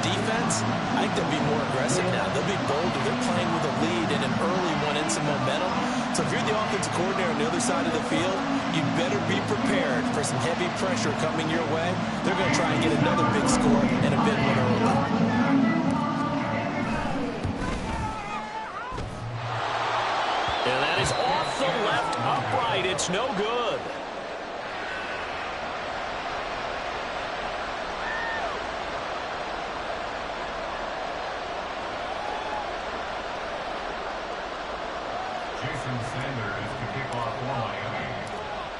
defense, I think they'll be more aggressive now. They'll be bolder. They're playing with a lead and an early one and some momentum. So if you're the offensive coordinator on the other side of the field, you better be prepared for some heavy pressure coming your way. They're going to try and get another big score and a big one early. And that is off the left upright. It's no good.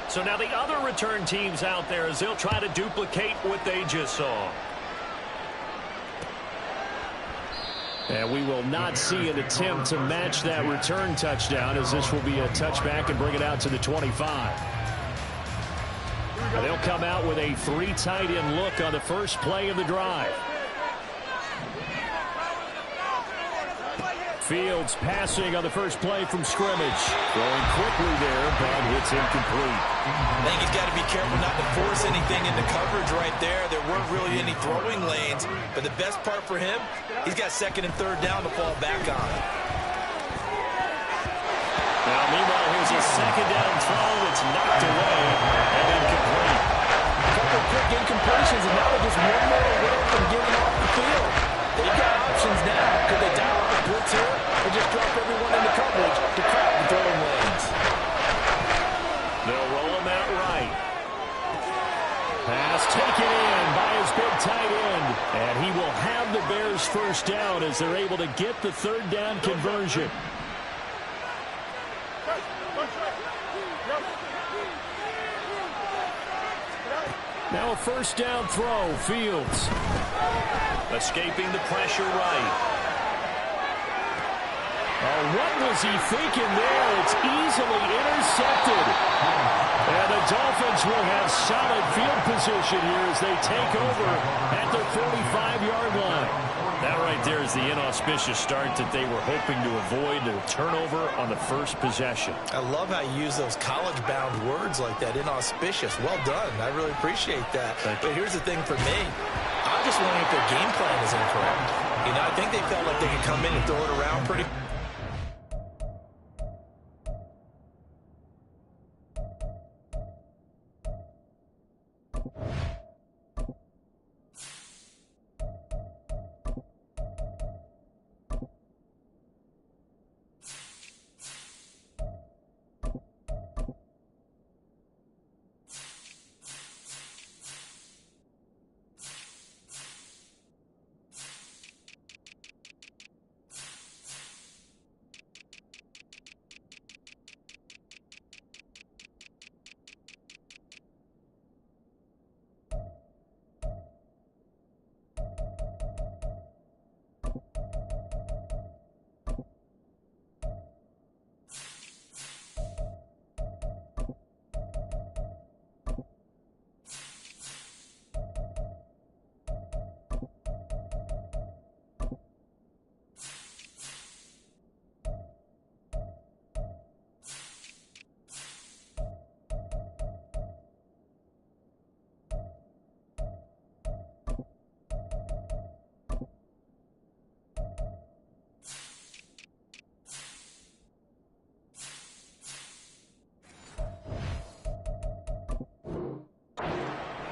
So now the other return teams out there as they'll try to duplicate what they just saw. And we will not see an attempt to match that return touchdown, as this will be a touchback and bring it out to the 25. And they'll come out with a 3 tight end look on the first play of the drive. Fields passing on the first play from scrimmage. Throwing quickly there, but it's incomplete. I think he's got to be careful not to force anything into coverage right there. There weren't really any throwing lanes, but the best part for him, he's got second and third down to fall back on. Now, meanwhile, here's a second down throw that's knocked away and incomplete. A couple quick incompletions, and now they're just one more away from getting off the field. They've got options now. Could they dial up the blitz here or just drop everyone into coverage to crowd the throwing lanes? They'll roll him out right. Pass taken in by his big tight end. And he will have the Bears first down as they're able to get the third down conversion. Now a first down throw. Fields escaping the pressure right. Oh, what was he thinking there? It's easily intercepted. And the Dolphins will have solid field position here as they take over at their 45-yard line. That right there is the inauspicious start that they were hoping to avoid, the turnover on the first possession. I love how you use those college-bound words like that, inauspicious. Well done. I really appreciate that. But here's the thing for me. I'm just wondering if their game plan is incorrect. You know, I think they felt like they could come in and throw it around pretty.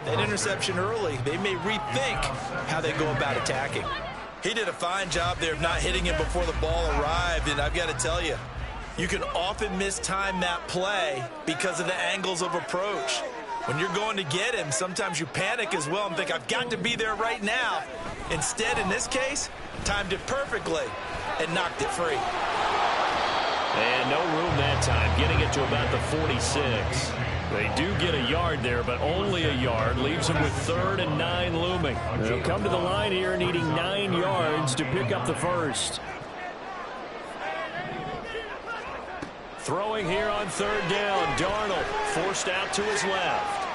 That interception early, they may rethink how they go about attacking. He did a fine job there of not hitting him before the ball arrived, and I've got to tell you, you can often mistime that play because of the angles of approach. When you're going to get him, sometimes you panic as well and think, I've got to be there right now. Instead, in this case, timed it perfectly and knocked it free. And no room that time, getting it to about the 46. They do get a yard there, but only a yard. Leaves them with 3rd and 9 looming. They'll come to the line here needing 9 yards to pick up the first. Throwing here on 3rd down. Darnold forced out to his left.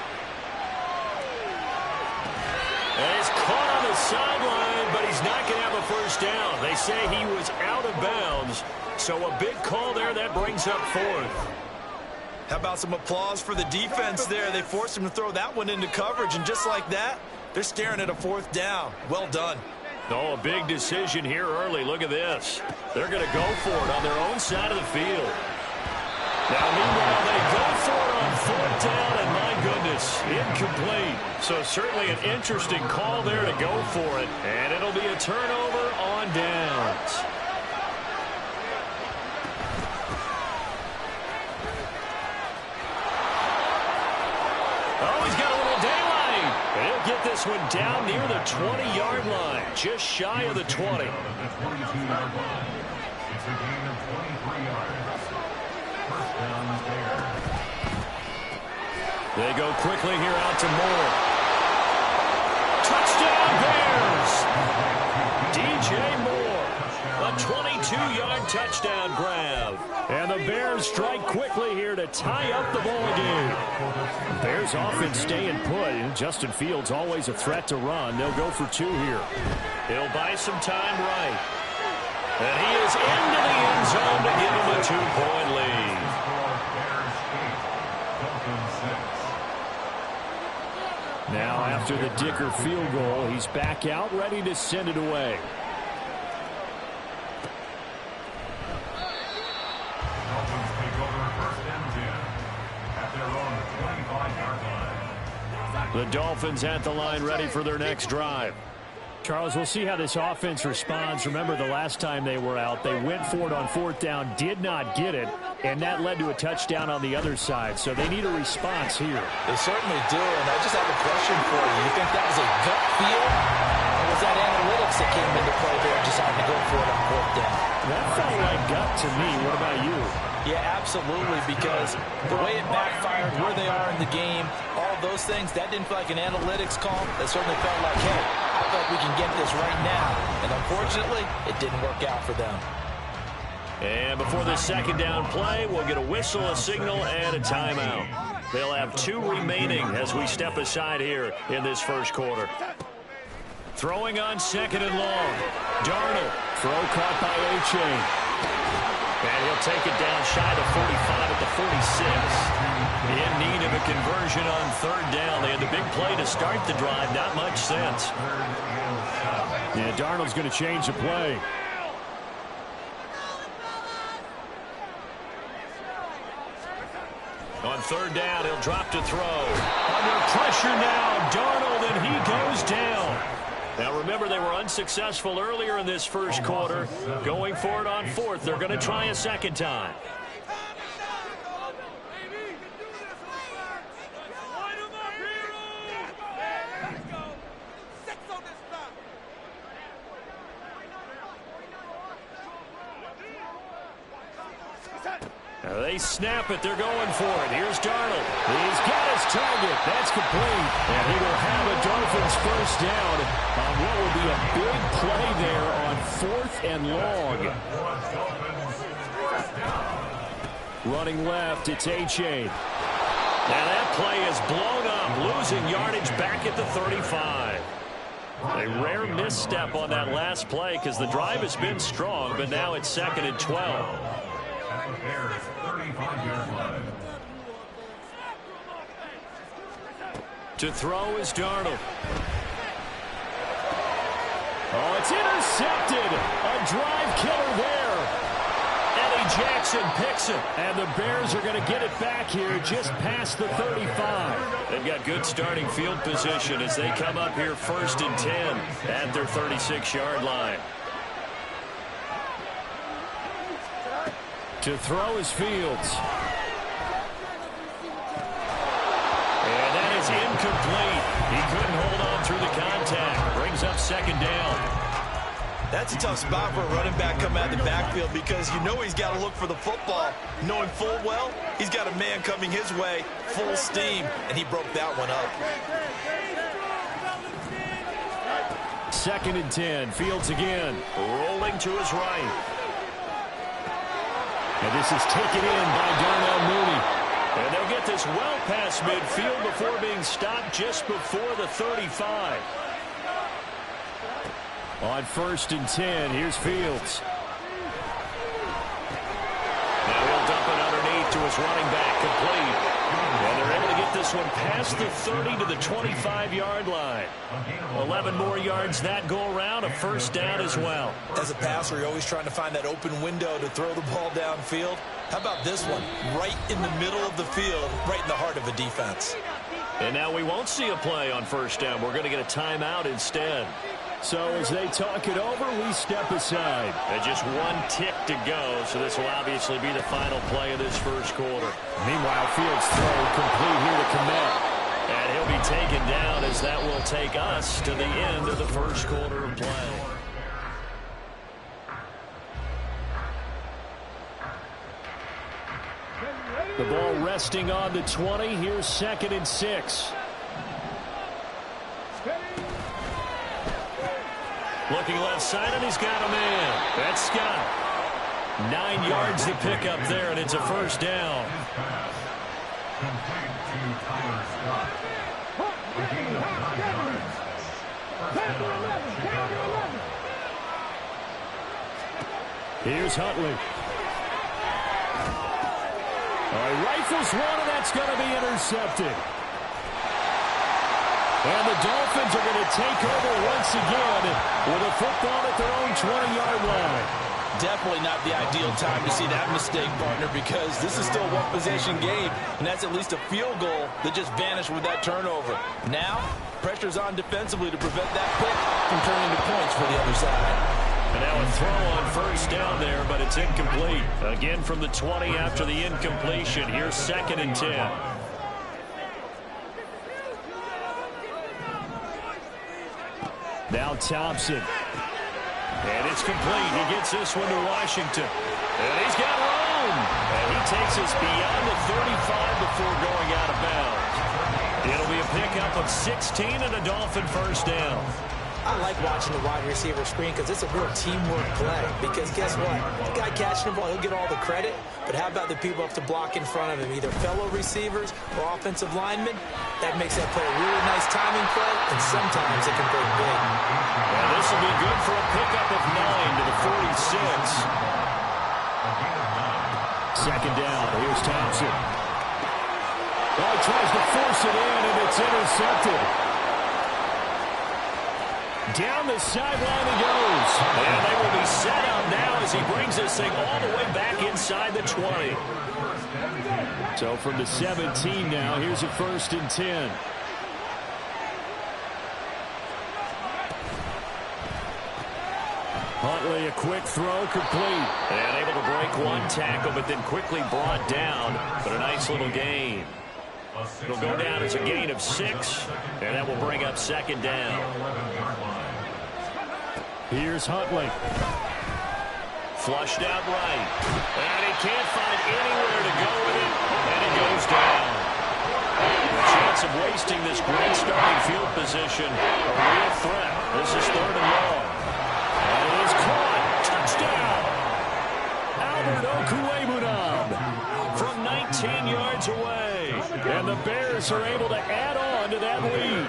And it's caught on the sideline, but he's not going to have a first down. They say he was out of bounds. So a big call there that brings up 4th. How about some applause for the defense there? They forced him to throw that one into coverage, and just like that, they're staring at a 4th down. Well done. Oh, a big decision here early. Look at this. They're going to go for it on their own side of the field. Now, meanwhile, they go for it on 4th down, and my goodness, incomplete. So certainly an interesting call there to go for it, and it'll be a turnover on downs. Oh, he's got a little daylight. And he'll get this one down near the 20-yard line, just shy of the 20. It's a gain of 23 yards. First down there. They go quickly here out to Moore. Touchdown Bears! DJ Moore, a 22-yard touchdown grab. And the Bears strike quickly here to tie up the ball game. Bears offense staying put. Justin Fields always a threat to run. They'll go for 2 here. He'll buy some time right. And he is into the end zone to give him a 2-point lead. Now after the Dicker field goal, he's back out ready to send it away. The Dolphins at the line ready for their next drive. Charles, we'll see how this offense responds. Remember the last time they were out, they went for it on 4th down, did not get it, and that led to a touchdown on the other side. So they need a response here. They certainly do, and I just have a question for you. You think that was a gut feel, or was that analytics that came into play there, deciding to go for it on 4th down? That felt like gut to me. What about you? Yeah, absolutely, because the way it backfired, where they are in the game, all those things, that didn't feel like an analytics call. That certainly felt like, hey, I feel like we can get this right now. And unfortunately, it didn't work out for them. And before the second down play, we'll get a whistle, a signal, and a timeout. They'll have 2 remaining as we step aside here in this first quarter. Throwing on 2nd and long. Darnold. Throw caught by A-Chain. And he'll take it down shy of the 45 at the 46. In need of a conversion on 3rd down. They had the big play to start the drive. Not much sense. Yeah, Darnold's going to change the play. On 3rd down, he'll drop to throw. Under pressure now, Darnold, and he goes down. Now remember, they were unsuccessful earlier in this first quarter. Going for it on 4th. They're going to try a second time. They snap it. They're going for it. Here's Darnold. He's got his target. That's complete. And he will have a Dolphins first down on what will be a big play there on 4th and long. Running left, it's A-Chain. Now that play is blown up, losing yardage back at the 35. A rare misstep on that last play because the drive has been strong, but now it's 2nd and 12. To throw is Darnold. Oh, it's intercepted. A drive killer there. Eddie Jackson picks it. And the Bears are going to get it back here just past the 35. They've got good starting field position as they come up here 1st and 10 at their 36-yard line. To throw is Fields. And that is incomplete. He couldn't hold on through the contact. Brings up 2nd down. That's a tough spot for a running back coming out of the backfield because you know he's got to look for the football, knowing full well he's got a man coming his way, full steam, and he broke that one up. 2nd and 10. Fields again. Rolling to his right. And this is taken in by Darnell Mooney. And they'll get this well past midfield before being stopped just before the 35. On 1st and 10, here's Fields. Now he'll dump it underneath to his running back, complete. And they're able to get this one past the 30 to the 25-yard line. 11 more yards that go around, a first down as well. As a passer, you're always trying to find that open window to throw the ball downfield. How about this one? Right in the middle of the field, right in the heart of a defense. And now we won't see a play on first down. We're going to get a timeout instead. So as they talk it over, we step aside. And just one tick to go, so this will obviously be the final play of this first quarter. Meanwhile, Fields' throw complete here to Kmet. And he'll be taken down as that will take us to the end of the first quarter of play. The ball resting on the 20. Here's 2nd and 6. Looking left side, and he's got a man. That's Scott. 9 yards to pick up there, and it's a first down. Here's Huntley. Rifles one, and that's going to be intercepted. And the Dolphins are going to take over once again with a football at their own 20-yard line. Definitely not the ideal time to see that mistake, partner, because this is still a one-possession game, and that's at least a field goal that just vanished with that turnover. Now, pressure's on defensively to prevent that pick from turning to points for the other side. And now a throw on first down there, but it's incomplete. Again from the 20 after the incompletion. Here's 2nd and 10. Now Thompson. And it's complete. He gets this one to Washington. And he's got room. And he takes us beyond the 35 before going out of bounds. It'll be a pickup of 16 and a Dolphin first down. I like watching the wide receiver screen because it's a real teamwork play. Because guess what? The guy catching the ball, he'll get all the credit. But how about the people up to block in front of him, either fellow receivers or offensive linemen? That makes that play a really nice timing play, and sometimes it can break big. And this will be good for a pickup of 9 to the 46. 2nd down. Here's Thompson. Oh, he tries to force it in, and it's intercepted. Down the sideline he goes. And they will be set up now as he brings this thing all the way back inside the 20. So from the 17 now, here's a 1st and 10. Huntley, a quick throw, complete. And able to break one tackle, but then quickly brought down. But a nice little gain. It'll go down as a gain of 6, and that will bring up 2nd down. Here's Huntley. Flushed out right. And he can't find anywhere to go with it, and he goes down. The chance of wasting this great starting field position, a real threat. This is 3rd and long. And it is caught. Touchdown. Albert Okwuegbunam from 19 yards away. And the Bears are able to add on to that lead.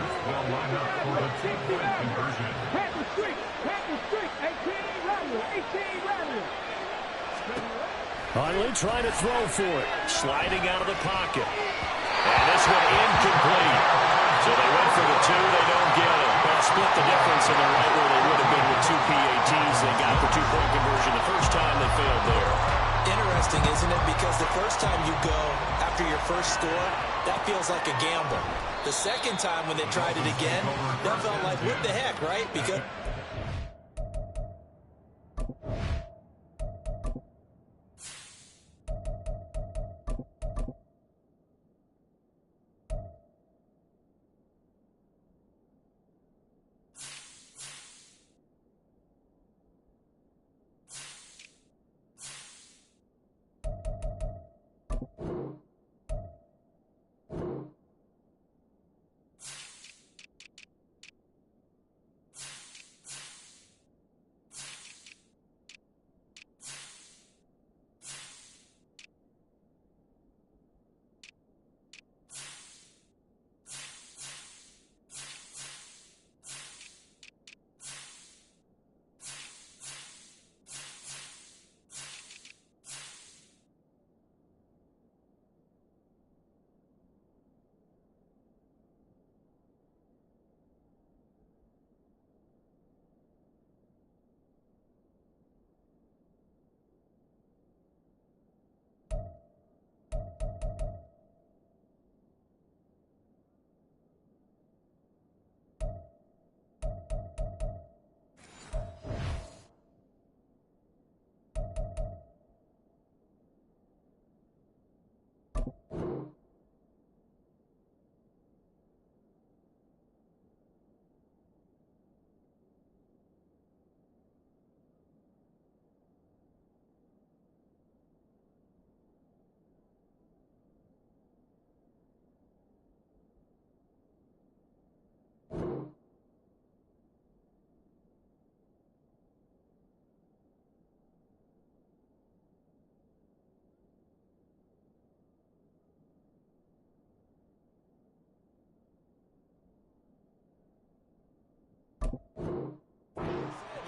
Huntley trying to throw for it. Sliding out of the pocket. And this one incomplete. So they went for the 2. They don't get it. They'll split the difference, and they're right where they would have been with 2 PATs. They got the 2-point conversion the first time they failed there. Interesting, isn't it? Because the first time you go after your first score, that feels like a gamble. The second time when they tried it again, that felt like, what the heck, right? Because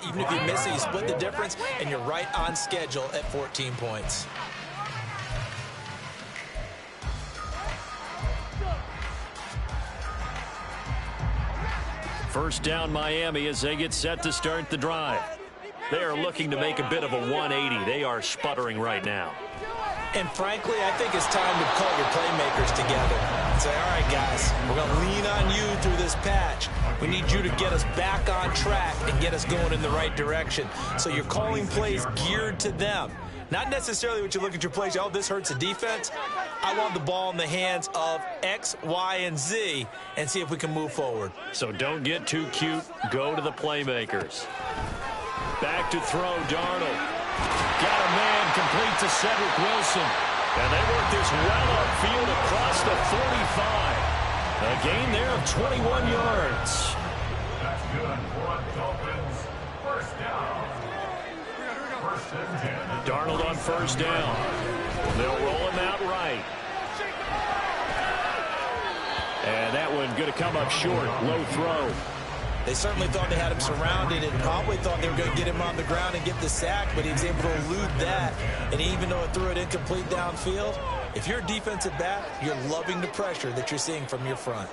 Even if you miss it, you split the difference, and you're right on schedule at 14 points. First down, Miami, as they get set to start the drive. They are looking to make a bit of a 180. They are sputtering right now. And frankly, I think it's time to call your playmakers together and say, all right, guys, we're going to lean on you through this patch. We need you to get us back on track and get us going in the right direction. So you're calling plays geared to them. Not necessarily what you look at your plays, oh, this hurts the defense. I want the ball in the hands of X, Y, and Z and see if we can move forward. So don't get too cute. Go to the playmakers. Back to throw, Darnold. Got a man complete to Cedric Wilson. And they work this well upfield across the 45. A gain there of 21 yards. That's good for the Dolphins. First down. First and 10. Darnold on first down. They'll roll him out right. And that one going to come up short. Low throw. They certainly thought they had him surrounded and probably thought they were going to get him on the ground and get the sack, but he was able to elude that. And even though it threw it incomplete downfield, if you're a defensive back, you're loving the pressure that you're seeing from your front.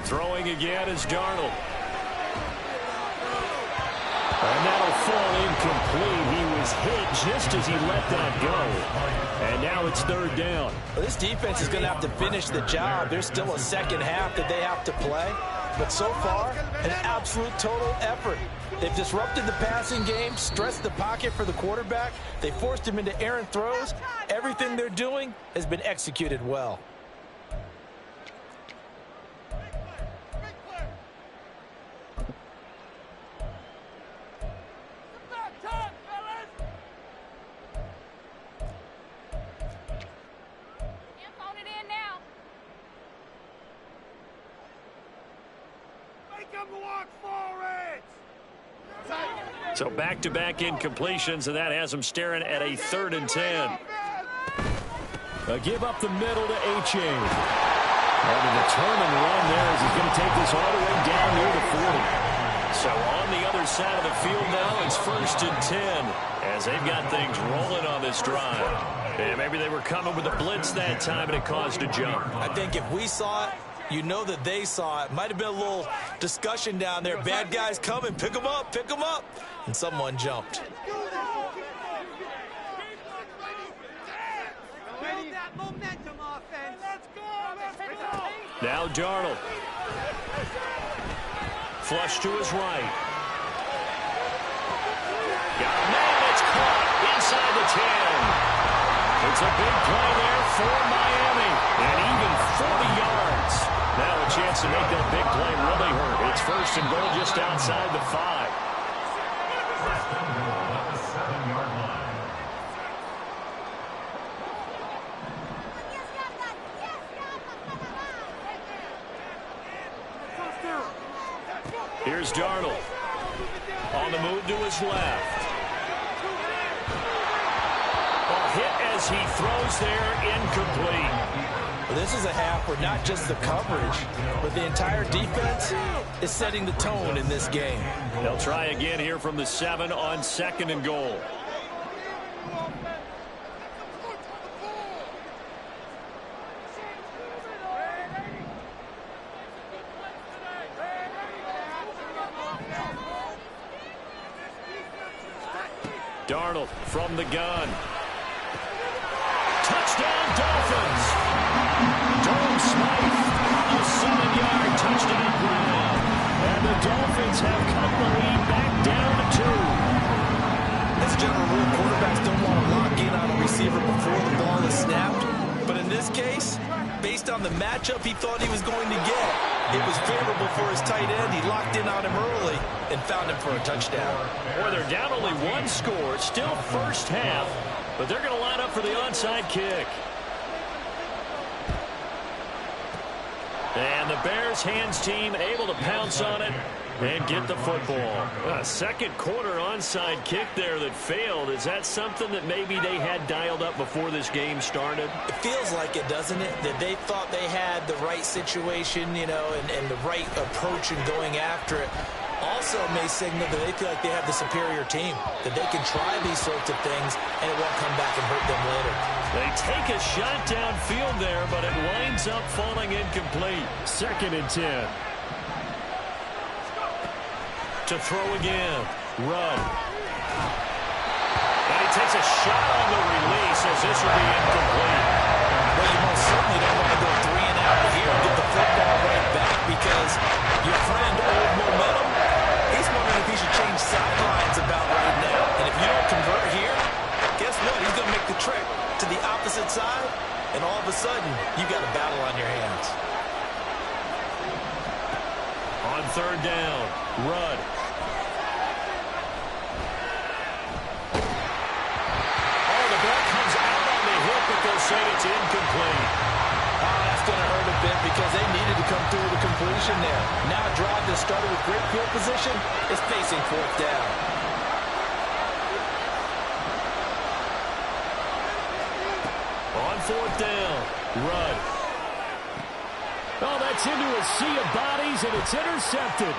Throwing again is Darnold. And that'll fall incomplete. He was hit just as he let that go. And now it's third down. Well, this defense is going to have to finish the job. There's still a second half that they have to play. But so far, an absolute total effort. They've disrupted the passing game, stressed the pocket for the quarterback. They forced him into errant throws. Everything they're doing has been executed well. So back-to-back incompletions, and that has them staring at a 3rd and 10. A give up the middle to Achane. And a determined run there as he's going to take this all the way down near the 40. So on the other side of the field now, it's 1st and 10 as they've got things rolling on this drive. And maybe they were coming with a blitz that time, and it caused a jump. I think if we saw it, you know that they saw it. Might have been a little discussion down there. Bad guys coming. Pick them up. Pick them up. And someone jumped. Now Darnold. Flush to his right. Got a man that's caught inside the 10. It's a big play there for Miami. And even 40 yards. Now a chance to make that big play really hurt. It's 1st and goal just outside the 5. First and goal at the 7-yard line. Here's Darnold. On the move to his left. A hit as he throws there, incomplete. Well, this is a half where not just the coverage, but the entire defense is setting the tone in this game. They'll try again here from the 7 on 2nd and goal. Darnold from the gun. Touchdown, Dolphins. Durham Smythe, a 7-yard touchdown grab. And the Dolphins have cut the lead back down to 2. As a general rule, quarterbacks don't want to lock in on a receiver before the ball is snapped. But in this case, based on the matchup he thought he was going to get, It was favorable for his tight end. He locked in on him early and found him for a touchdown. Boy, they're down only one score. Still first half, but they're going to line up for the onside kick. And the Bears hands team able to pounce on it and get the football. A second quarter onside kick there that failed. Is that something that maybe they had dialed up before this game started? It feels like it, doesn't it? That they thought they had the right situation, you know, and the right approach in going after it. Also may signal that they feel like they have the superior team, that they can try these sorts of things and it won't come back and hurt them later. They take a shot downfield there, but it winds up falling incomplete. 2nd and 10. To throw again. Rudd. And he takes a shot on the release as this will be incomplete. Well, you most certainly don't want to go 3 and out here and get the football right back because your friend, Old Momentum, he's wondering if he should change sidelines about right now. And if you don't convert here, guess what? He's going to make the trip to the opposite side, and all of a sudden, you got a battle on your hands. On 3rd down, Rudd. Oh, the ball comes out on the hip, but they'll say it's incomplete. Oh, that's going to hurt a bit because they needed to come through with a completion there. Now a drive that started with great field position is facing 4th down. On 4th down, Rudd. Oh, that's into a sea of bodies, and it's intercepted.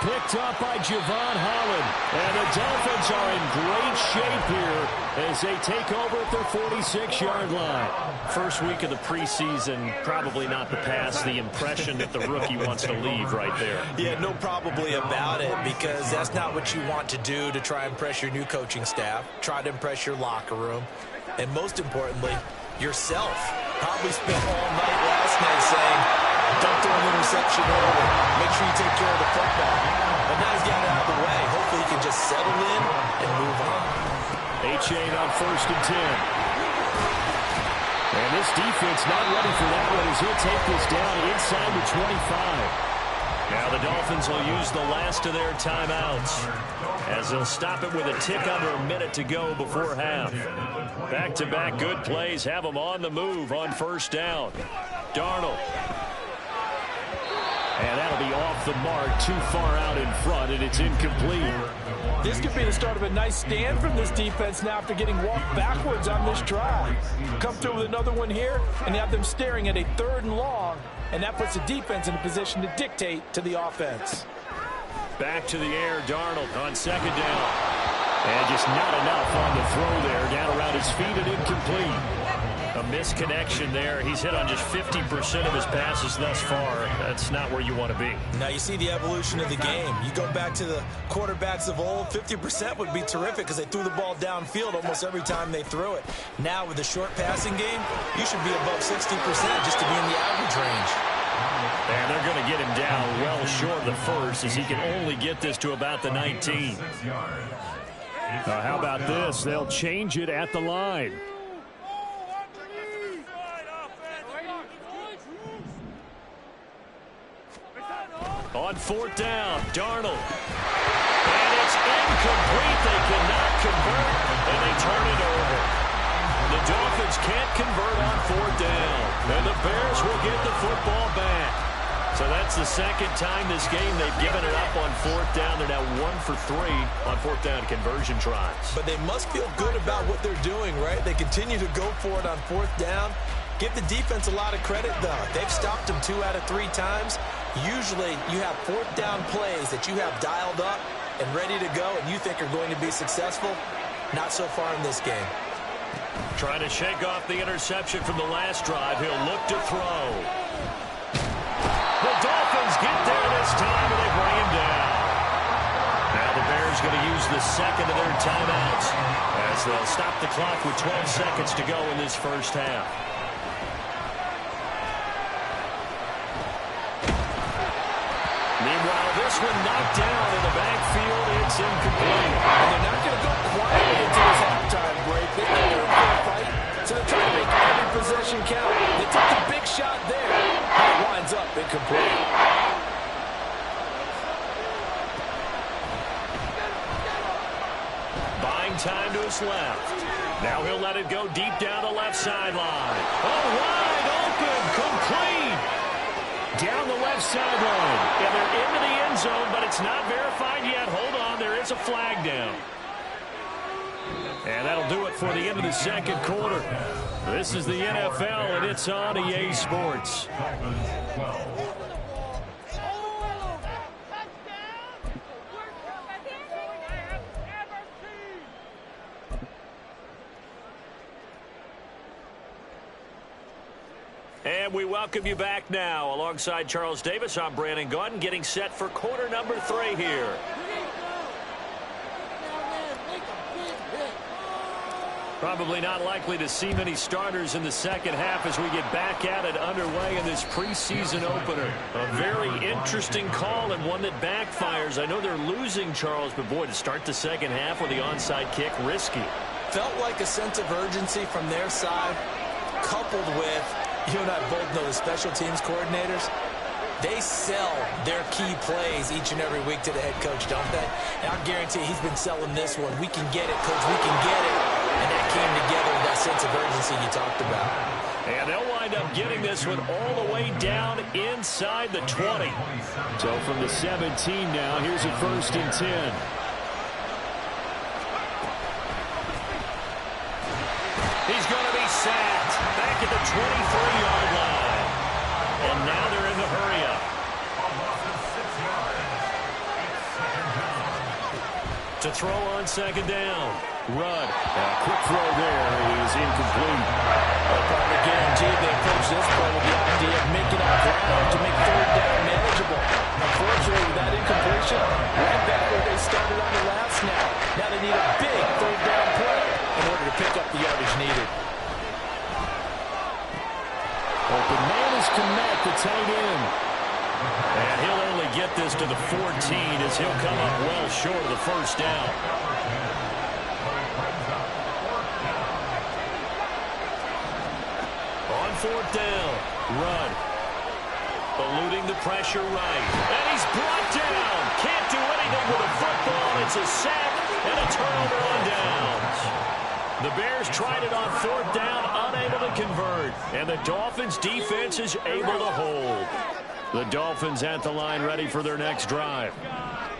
Picked up by Javon Holland. And the Dolphins are in great shape here as they take over at their 46-yard line. First week of the preseason, probably not the pass, the impression that the rookie wants to leave right there. Yeah, no probably about it, because that's not what you want to do to try and impress your new coaching staff, try to impress your locker room, and most importantly, yourself. Probably spent all night last night saying, don't throw an interception early. Make sure you take care of the football. But now he's got it out of the way. Hopefully he can just settle in and move on. H.A. on 1st and 10. And this defense not ready for that one as he'll take this down inside the 25. Now the Dolphins will use the last of their timeouts as they'll stop it with a tick under a minute to go before half. Back-to-back good plays have them on the move on 1st down. Darnold. And that'll be off the mark, too far out in front, and it's incomplete. This could be the start of a nice stand from this defense now after getting walked backwards on this drive. Come through with another one here, and you have them staring at a 3rd and long, and that puts the defense in a position to dictate to the offense. Back to the air, Darnold on 2nd down. And just not enough on the throw there, down around his feet and incomplete. A misconnection there. He's hit on just 50% of his passes thus far. That's not where you want to be. Now you see the evolution of the game. You go back to the quarterbacks of old, 50% would be terrific because they threw the ball downfield almost every time they threw it. Now with the short passing game, you should be above 60% just to be in the average range. And they're going to get him down well short of the first as he can only get this to about the 19. How about this? They'll change it at the line. On 4th down, Darnold. And it's incomplete. They cannot convert, and they turn it over. The Dolphins can't convert on 4th down, and the Bears will get the football back. So that's the 2nd time this game they've given it up on 4th down. They're now 1 for 3 on 4th down conversion tries. But they must feel good about what they're doing, right? They continue to go for it on 4th down. Give the defense a lot of credit, though. They've stopped them 2 out of 3 times. Usually, you have 4th down plays that you have dialed up and ready to go and you think are going to be successful. Not so far in this game. Trying to shake off the interception from the last drive. He'll look to throw. The Dolphins get there this time, and they bring him down. Now the Bears going to use the 2nd of their timeouts as they'll stop the clock with 12 seconds to go in this first half. Meanwhile, this one knocked down in the backfield. It's incomplete. And they're not going to go quietly into this halftime break. They know they're in for a fight, so they're trying to make every possession count. They took the big shot there, and it winds up incomplete. left. Now he'll let it go deep down the left sideline. Oh, wide open, complete. Down the left sideline. And they're into the end zone, but it's not verified yet. Hold on, there is a flag down. And that'll do it for the end of the second quarter. This is the NFL, and it's on EA Sports. And we welcome you back now. Alongside Charles Davis, I'm Brandon Gaudin, getting set for quarter number 3 here. Probably not likely to see many starters in the second half as we get back at it underway in this preseason opener. A very interesting call and one that backfires. I know they're losing, Charles, but boy, to start the second half with the onside kick, risky. Felt like a sense of urgency from their side, coupled with, you and I both know the special teams coordinators, they sell their key plays each and every week to the head coach, don't they? And I guarantee he's been selling this one. We can get it, coach, we can get it. And that came together with that sense of urgency you talked about. And they'll wind up getting this one all the way down inside the 20. So from the 17 now, here's a 1st and 10. He's going to be sacked back at the 23-yard line. And now they're in the hurry-up. To throw on 2nd down. Rudd. Quick throw there is incomplete. Partner guaranteed they approach this play with the idea of making up ground to make 3rd down manageable. Unfortunately, with that incompletion, right back where they started on the last snap. Now they need a big 3rd down play in order to pick up the yardage needed. Open man is Kmet, the tight end. And he'll only get this to the 14 as he'll come up well short of the 1st down. On 4th down, Rudd. Eluding the pressure right. And he's brought down. Can't do anything with a football. It's a sack and a turnover on downs. The Bears tried it on 4th down, unable to convert. And the Dolphins defense is able to hold. The Dolphins at the line ready for their next drive.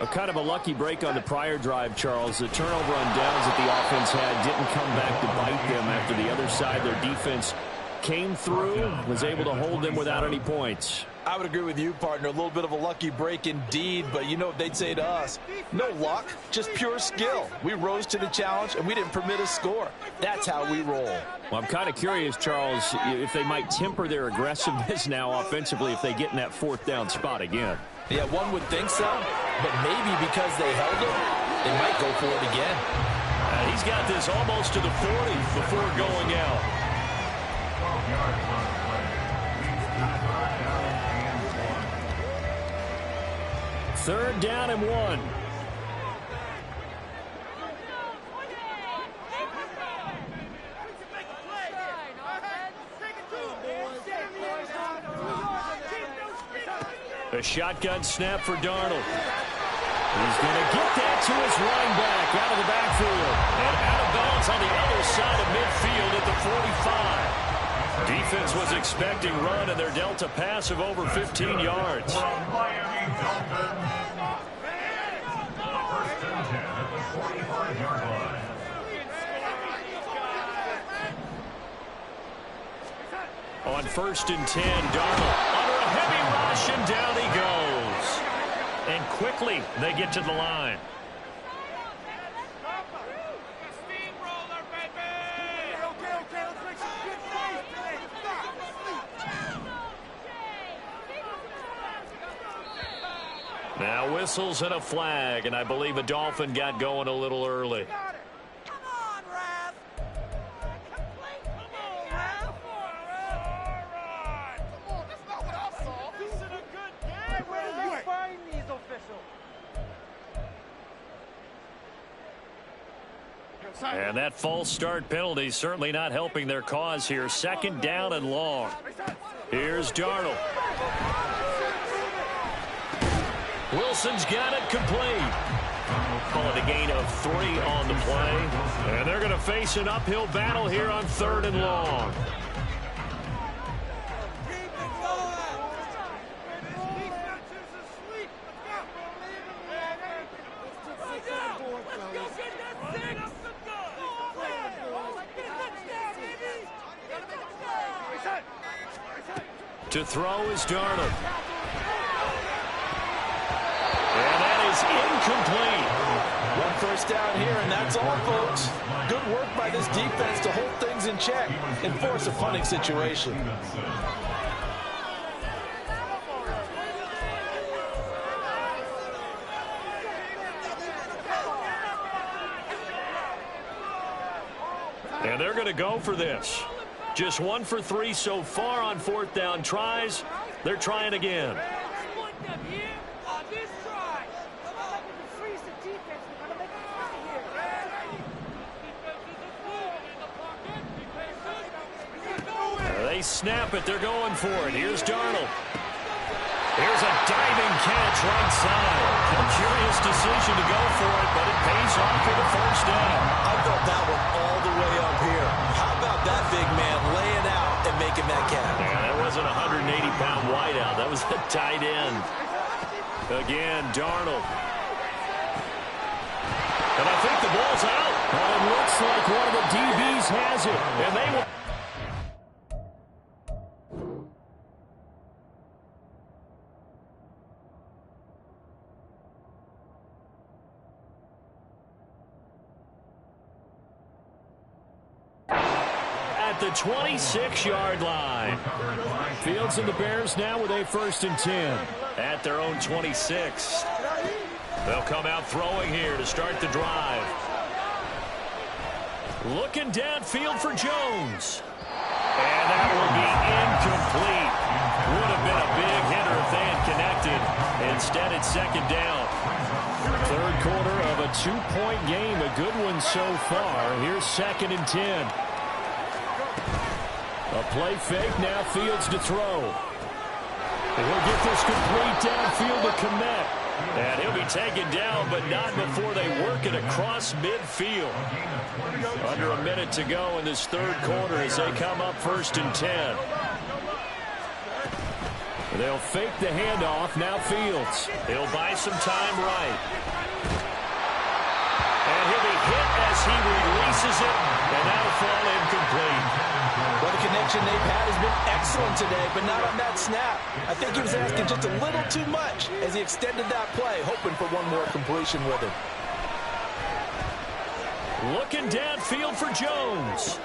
A kind of a lucky break on the prior drive, Charles. The turnover on downs that the offense had didn't come back to bite them after the other side. Their defense came through, was able to hold them without any points. I would agree with you, partner. A little bit of a lucky break indeed, but you know what they'd say to us? No luck, just pure skill. We rose to the challenge, and we didn't permit a score. That's how we roll. Well, I'm kind of curious, Charles, if they might temper their aggressiveness now offensively if they get in that 4th down spot again. Yeah, one would think so, but maybe because they held it, they might go for it again. He's got this almost to the 40 before going out. Third down and 1. A shotgun snap for Darnold. He's going to get that to his running back out of the backfield. And out of bounds on the other side of midfield at the 45. Defense was expecting run, and they're dealt a pass of over 15 yards. Miami Dolphins. 1st and 10 at the 45-yard line. On 1st and 10, Darnold under a heavy rush, and down he goes. And quickly, they get to the line. Now whistles and a flag, and I believe a Dolphin got going a little early. Come on, Ref! That's not what I saw. This is a good game. Where did you find these officials? And that false start penalty certainly not helping their cause here. 2nd down and long. Here's Darnold. Wilson's got it complete. Call it a gain of 3 on the play. And they're going to face an uphill battle here on 3rd and long. To throw is Darnold. And that is incomplete. 1 first down here, and that's all, folks. Good work by this defense to hold things in check and force a punting situation. And they're going to go for this. Just 1 for 3 so far on 4th down tries. They're trying again. They snap it. They're going for it. Here's Darnold. Here's a diving catch right side. A curious decision to go for it, but it pays off for the 1st down. I felt that one all the way up here. How about that big man laying out and making that catch? Yeah, that wasn't a 180-pound wideout. That was a tight end. Again, Darnold. And I think the ball's out. Well, it looks like one of the DBs has it. And they will. The 26-yard line. Fields and the Bears now with a 1st and 10. At their own 26. They'll come out throwing here to start the drive. Looking downfield for Jones. And that will be incomplete. Would have been a big hitter if they had connected. Instead, it's 2nd down. 3rd quarter of a 2-point game. A good one so far. Here's 2nd and 10. A play fake, now Fields to throw. He'll get this complete downfield to Kmet. And he'll be taken down, but not before they work it across midfield. Under a minute to go in this 3rd quarter as they come up 1st and 10. They'll fake the handoff, now Fields. He'll buy some time right. And he'll be hit as he releases it, and that'll fall incomplete. Well, the connection they've had has been excellent today, but not on that snap. I think he was asking just a little too much as he extended that play, hoping for one more completion with him. Looking downfield for Jones.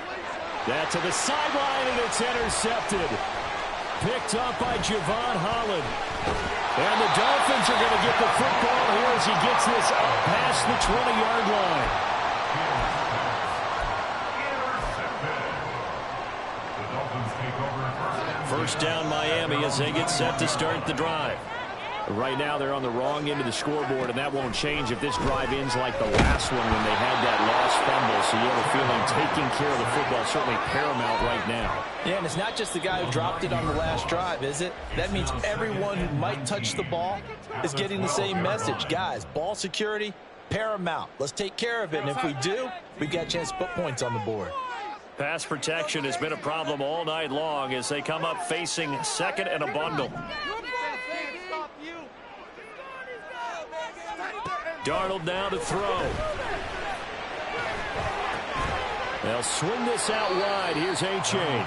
That to the sideline, and it's intercepted. Picked up by Javon Holland. And the Dolphins are going to get the football here as he gets this up past the 20-yard line. First down Miami as they get set to start the drive. Right now they're on the wrong end of the scoreboard, and that won't change if this drive ends like the last one when they had that lost fumble. So you have a feeling taking care of the football is certainly paramount right now. Yeah, and it's not just the guy who dropped it on the last drive, is it? That means everyone who might touch the ball is getting the same message. Guys, ball security, paramount. Let's take care of it, and if we do, we've got a chance to put points on the board. Pass protection has been a problem all night long as they come up facing 2nd and a bundle. Darnold now to throw. They'll swing this out wide. Here's Achane.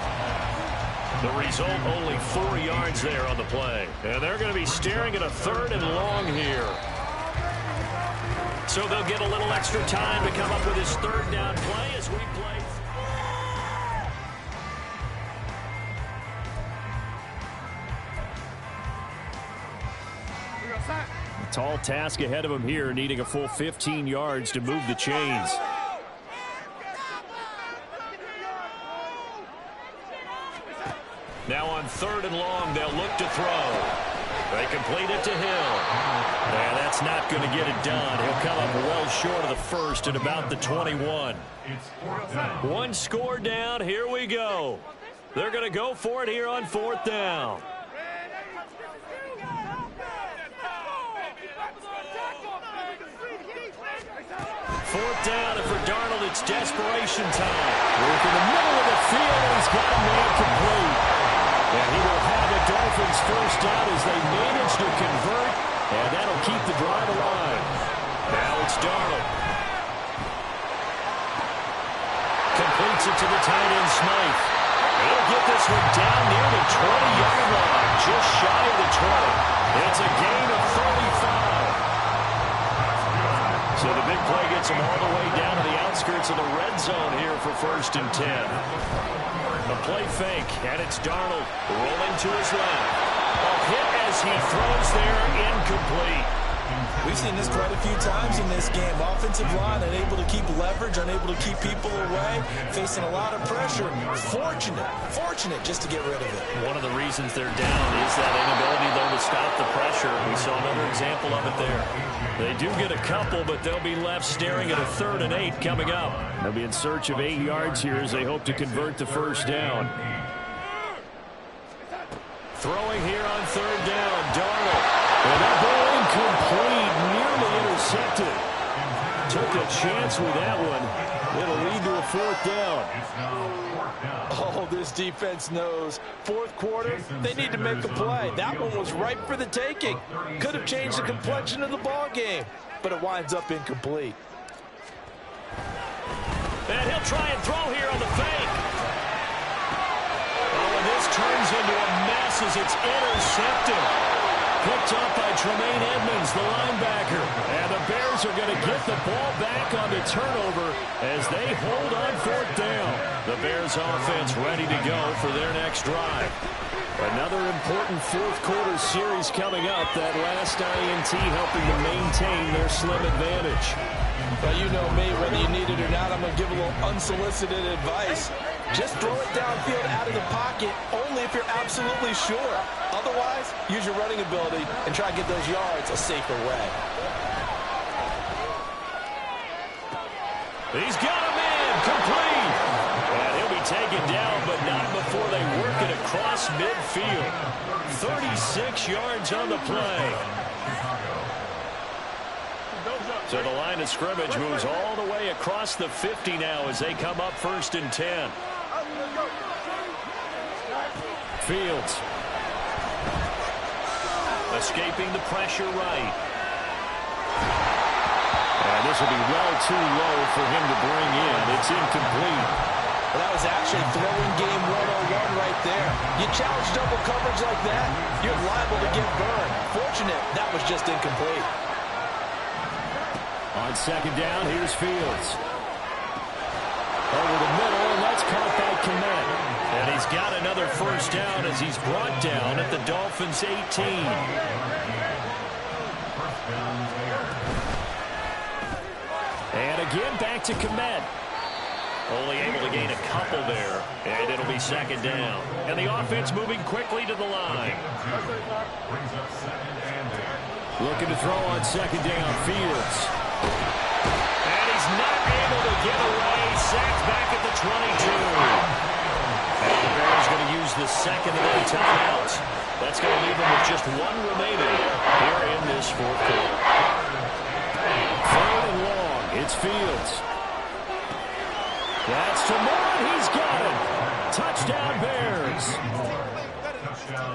The result, only 4 yards there on the play. And they're going to be staring at a 3rd and long here. So they'll get a little extra time to come up with his 3rd down play as we play. Tall task ahead of him here, needing a full 15 yards to move the chains. Now on 3rd and long, they'll look to throw. They complete it to Hill. And that's not going to get it done. He'll come up well short of the 1st at about the 21. 1 score down. Here we go. They're going to go for it here on 4th down. 4th down, and for Darnold, it's desperation time. Work in the middle of the field, and he's got a man complete. And he will have the Dolphins first down as they manage to convert, and that'll keep the drive alive. Now it's Darnold. Completes it to the tight end, Smythe. He'll get this one down near the 20-yard line, just shy of the 20. It's a gain of 35. So the big play gets him all the way down to the outskirts of the red zone here for 1st and 10. A play fake, and it's Darnold rolling to his left. A hit as he throws there, incomplete. We've seen this quite a few times in this game. Offensive line unable to keep leverage, unable to keep people away, facing a lot of pressure. Fortunate just to get rid of it. One of the reasons they're down is that inability, though, to stop the pressure. We saw another example of it there. They do get a couple, but they'll be left staring at a 3rd and 8 coming up. They'll be in search of 8 yards here as they hope to convert the first down. Throwing here on 3rd down, Darnold. And that ball incomplete, nearly intercepted. Took a chance with that one. It'll lead to a 4th down. Oh, this defense knows. 4th quarter, they need to make a play. That one was ripe for the taking. Could have changed the complexion of the ball game, but it winds up incomplete. And he'll try and throw here on the fake. Oh, and this turns into a mess as it's intercepted. Picked up by Tremaine Edmonds, the linebacker. And the Bears are going to get the ball back on the turnover as they hold on 4th down. The Bears offense ready to go for their next drive. Another important 4th quarter series coming up. That last INT helping to maintain their slim advantage. Well, you know me, whether you need it or not, I'm going to give a little unsolicited advice. Just throw it downfield out of the pocket only if you're absolutely sure. Otherwise, use your running ability and try to get those yards a safer way. He's got a man complete. And he'll be taken down, but not before they work it across midfield. 36 yards on the play. So the line of scrimmage moves all the way across the 50 now as they come up 1st and 10. Fields. Escaping the pressure right. And this will be well too low for him to bring in. It's incomplete. Well, that was actually throwing game 101 right there. You challenge double coverage like that, you're liable to get burned. Fortunate, that was just incomplete. On 2nd down, here's Fields. Over the middle, and that's caught by Kmet. And he's got another 1st down as he's brought down at the Dolphins' 18. And again, back to Kmet. Only able to gain a couple there, and it'll be 2nd down. And the offense moving quickly to the line. Looking to throw on 2nd down, Fields. And he's not able to get away. Sacked back at the 22. And the Bears going to use the 2nd of their timeouts. That's going to leave them with just 1 remaining here in this 4th quarter. 3rd and long. It's Fields. That's to Moore. He's got it. Touchdown, Bears.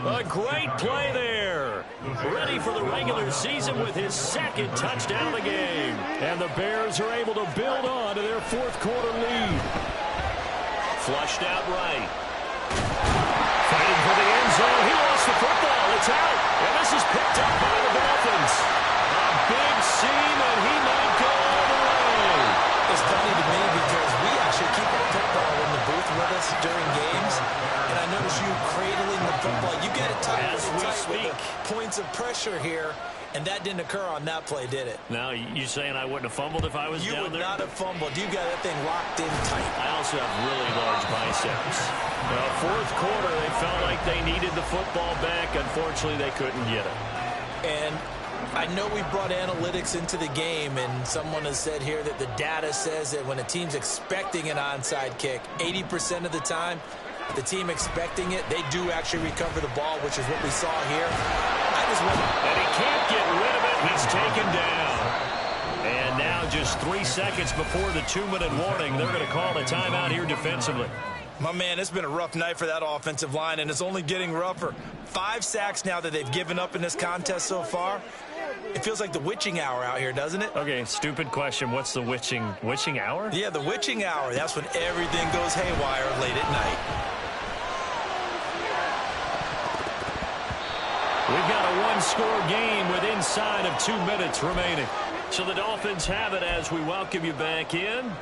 A great play there. Ready for the regular season with his 2nd touchdown of the game. And the Bears are able to build on to their 4th quarter lead. Flushed out right. Fighting for the end zone. He lost the football. It's out. And this is picked up by the Dolphins. A big seam, and he might go all the way. It's funny to me because we actually keep our football in the booth with us during games. And I notice you cradling the football. You get it tight as we speak. With the points of pressure here. And that didn't occur on that play, did it? Now, you saying I wouldn't have fumbled if I was down there? You would not have fumbled. You got that thing locked in tight. I also have really large biceps. 4th quarter, they felt like they needed the football back. Unfortunately, they couldn't get it. And I know we brought analytics into the game, and someone has said here that the data says that when a team's expecting an onside kick, 80% of the time, the team expecting it, they do actually recover the ball, which is what we saw here. And he can't get rid of it. He's taken down. And now Now just 3 seconds before the 2-minute warning. They're going to call a timeout here defensively. My man, it's been a rough night for that offensive line, and it's only getting rougher. 5 sacks now that they've given up in this contest so far. It feels like the witching hour out here, doesn't it? Okay, stupid question. What's the witching hour? Yeah, the witching hour. That's when everything goes haywire late at night. We've got a one-score game with inside of 2 minutes remaining. So the Dolphins have it as we welcome you back in.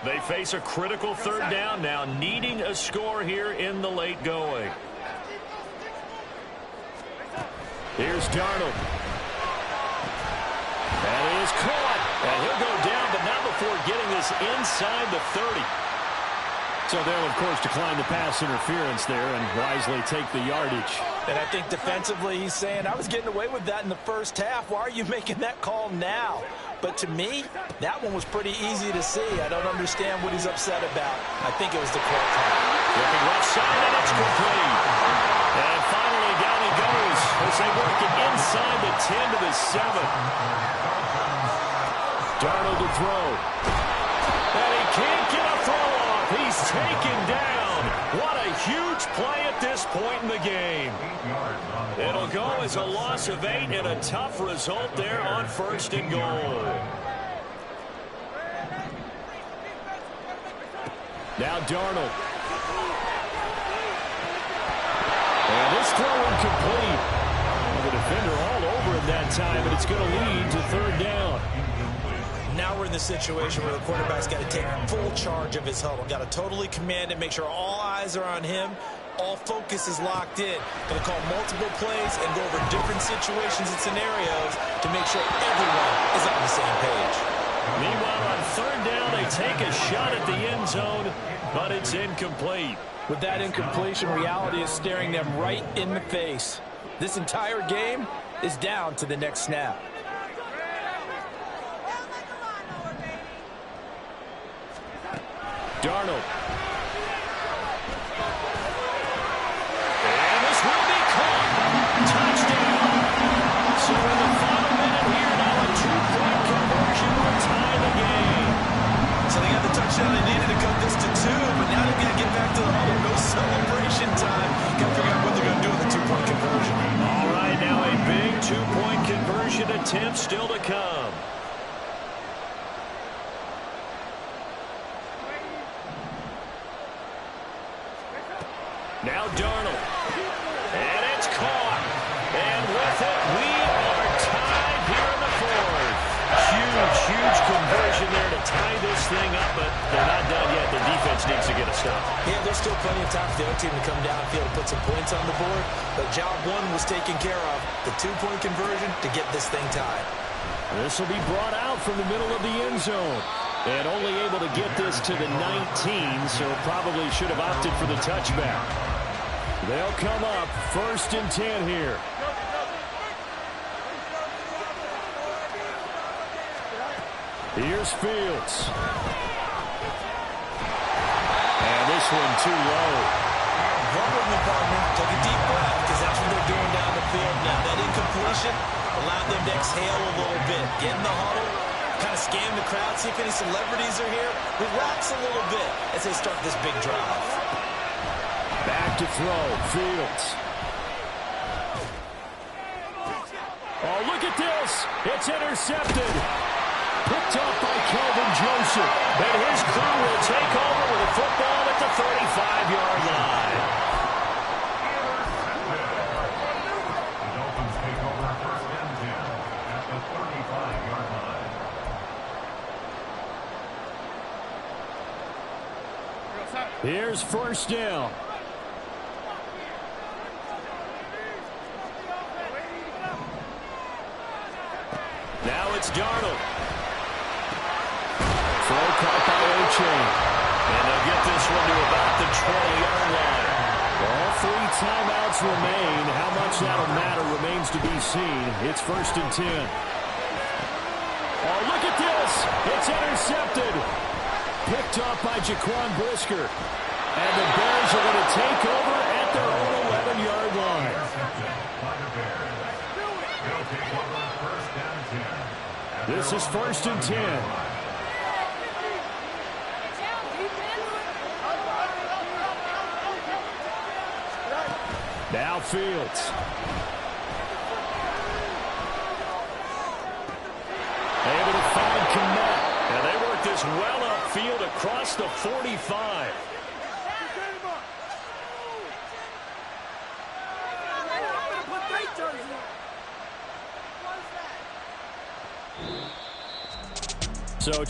They face a critical 3rd down now, needing a score here in the late going. Here's Darnold. That is caught. And he'll go down, but not before getting this inside the 30. So they'll, of course, decline the pass interference there and wisely take the yardage. And I think defensively he's saying, I was getting away with that in the first half. Why are you making that call now? But to me, that one was pretty easy to see. I don't understand what he's upset about. I think it was the call. Looking left side, and it's complete. And finally, down he goes as they work it inside the 10 to the 7. Darnold to throw. And he can't get a throw off. He's taken down. What a huge play at this point in the game. It'll go as a loss of 8 and a tough result there on 1st and goal. Now Darnold. And this throw incomplete. The defender all over him that time, and it's going to lead to 3rd down. Now we're in the situation where the quarterback's got to take full charge of his huddle. Got to totally command it, make sure all eyes are on him. All focus is locked in. Going to call multiple plays and go over different situations and scenarios to make sure everyone is on the same page. Meanwhile, on 3rd down, they take a shot at the end zone, but it's incomplete. With that incompletion, reality is staring them right in the face. This entire game is down to the next snap. Darnold. And this will be caught. Touchdown. So in the final minute here, now a 2-point conversion will tie the game. So they got the touchdown they needed to cut this to 2, but now they're going to get back to the huddle. No celebration time. Got to figure out what they're going to do with the 2-point conversion. All right, now a big 2-point conversion attempt still to come. Now Darnold. And it's caught. And with it, we are tied here in the 4th. Huge conversion there to tie this thing up, but they're not done yet. The defense needs to get a stop. Yeah, there's still plenty of time for the other team to come downfield and put some points on the board. But job 1 was taken care of. The 2-point conversion to get this thing tied. This will be brought out from the middle of the end zone. And only able to get this to the 19, so probably should have opted for the touchback. They'll come up 1st and 10 here. Here's Fields. And this one too low. Run with me, partner. Take a deep breath, because that's what they're doing down the field now. That incompletion allowed them to exhale a little bit. Get in the huddle, kind of scan the crowd, see if any celebrities are here. Relax a little bit as they start this big drive. Back to throw, Fields. Oh, look at this. It's intercepted. Picked up by Kelvin Joseph. And his crew will take over with a football at the 35-yard line. The Dolphins take over 1st and 10 at the 35-yard line. Here's 1st down. Now it's Darnold. Throw caught by O'Chain. And they'll get this one to about the 20-yard line. All 3 timeouts remain. How much that'll matter remains to be seen. It's 1st and 10. Oh, look at this. It's intercepted. Picked up by Jaquan Brisker. And the Bears are going to take over at their own 11-yard line. They'll take over 1st and 10. This is 1st and 10. Now Fields. Able to find Kmet. And they work this well upfield across the 45. So